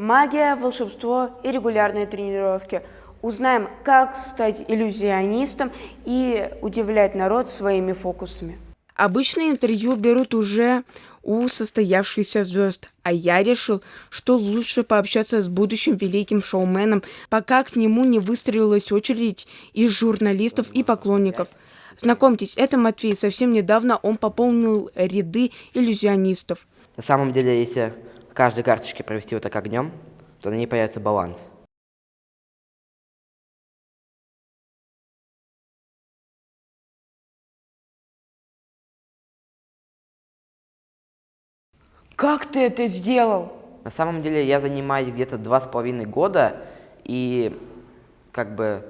магия, волшебство и регулярные тренировки. Узнаем, как стать иллюзионистом и удивлять народ своими фокусами. Обычно интервью берут уже у состоявшихся звезд, а я решил, что лучше пообщаться с будущим великим шоуменом, пока к нему не выстроилась очередь из журналистов и поклонников. Знакомьтесь, это Матвей. Совсем недавно он пополнил ряды иллюзионистов. На самом деле, если в каждой карточке провести вот так огнем, то на ней появится баланс. Как ты это сделал? На самом деле я занимаюсь где-то 2,5 года, и как бы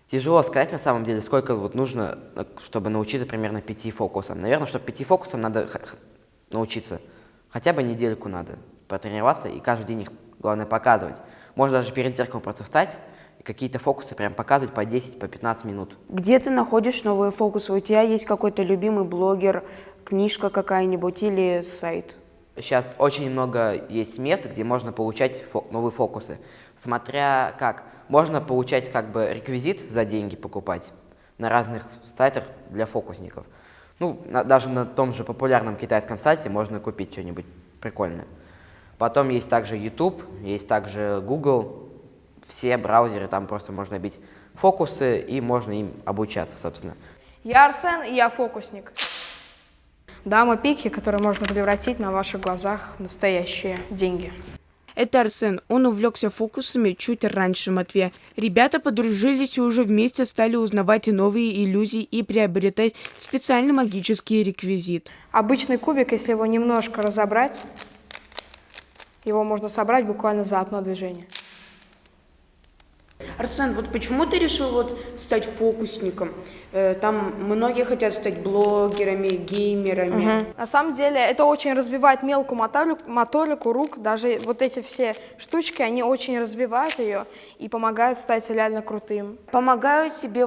тяжело сказать на самом деле, сколько вот нужно, чтобы научиться примерно 5 фокусам. Наверное, чтобы 5 фокусам надо научиться хотя бы недельку надо потренироваться, и каждый день их главное показывать. Можно даже перед зеркалом просто встать и какие-то фокусы прям показывать по 10, по 15 минут. Где ты находишь новые фокусы? У тебя есть какой-то любимый блогер, книжка какая-нибудь или сайт? Сейчас очень много есть мест, где можно получать новые фокусы. Смотря как. Можно получать как бы реквизит за деньги покупать на разных сайтах для фокусников. Ну, даже на том же популярном китайском сайте можно купить что-нибудь прикольное. Потом есть также YouTube, есть также Google. Все браузеры, там просто можно бить фокусы, и можно им обучаться, собственно. Я Арсен, и я фокусник. Дама пики, которую можно превратить на ваших глазах в настоящие деньги. Это Арсен. Он увлекся фокусами чуть раньше Матвея. Ребята подружились и уже вместе стали узнавать и новые иллюзии и приобретать специальный магический реквизит. Обычный кубик, если его немножко разобрать, его можно собрать буквально за одно движение. Арсен, вот почему ты решил стать фокусником? Там многие хотят стать блогерами, геймерами. На самом деле это очень развивает мелкую моторику рук, даже вот эти все штучки, они очень развивают ее и помогают стать реально крутым. Помогают тебе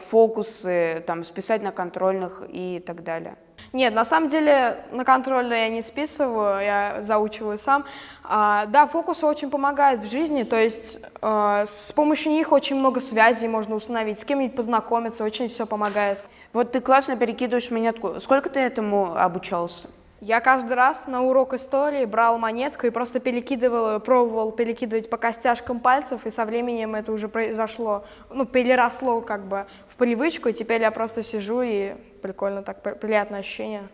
фокусы, списать на контрольных и так далее? Нет, на самом деле на контрольные я не списываю, я заучиваю сам. Да, фокусы очень помогают в жизни, то есть с помощью них очень много связей можно установить, с кем-нибудь познакомиться, очень все помогает. Вот ты классно перекидываешь монетку. Сколько ты этому обучался? Я каждый раз на урок истории брал монетку и просто перекидывал ее, пробовал перекидывать по костяшкам пальцев, и со временем это уже произошло, переросло как бы в привычку, и теперь я просто сижу, и прикольно так, приятное ощущение.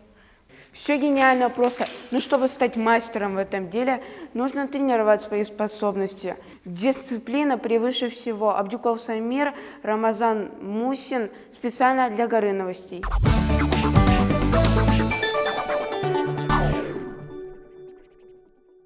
Все гениально просто. Но чтобы стать мастером в этом деле, нужно тренировать свои способности. Дисциплина превыше всего. Абдюков Самир, Рамазан Мусин, специально для Горы новостей.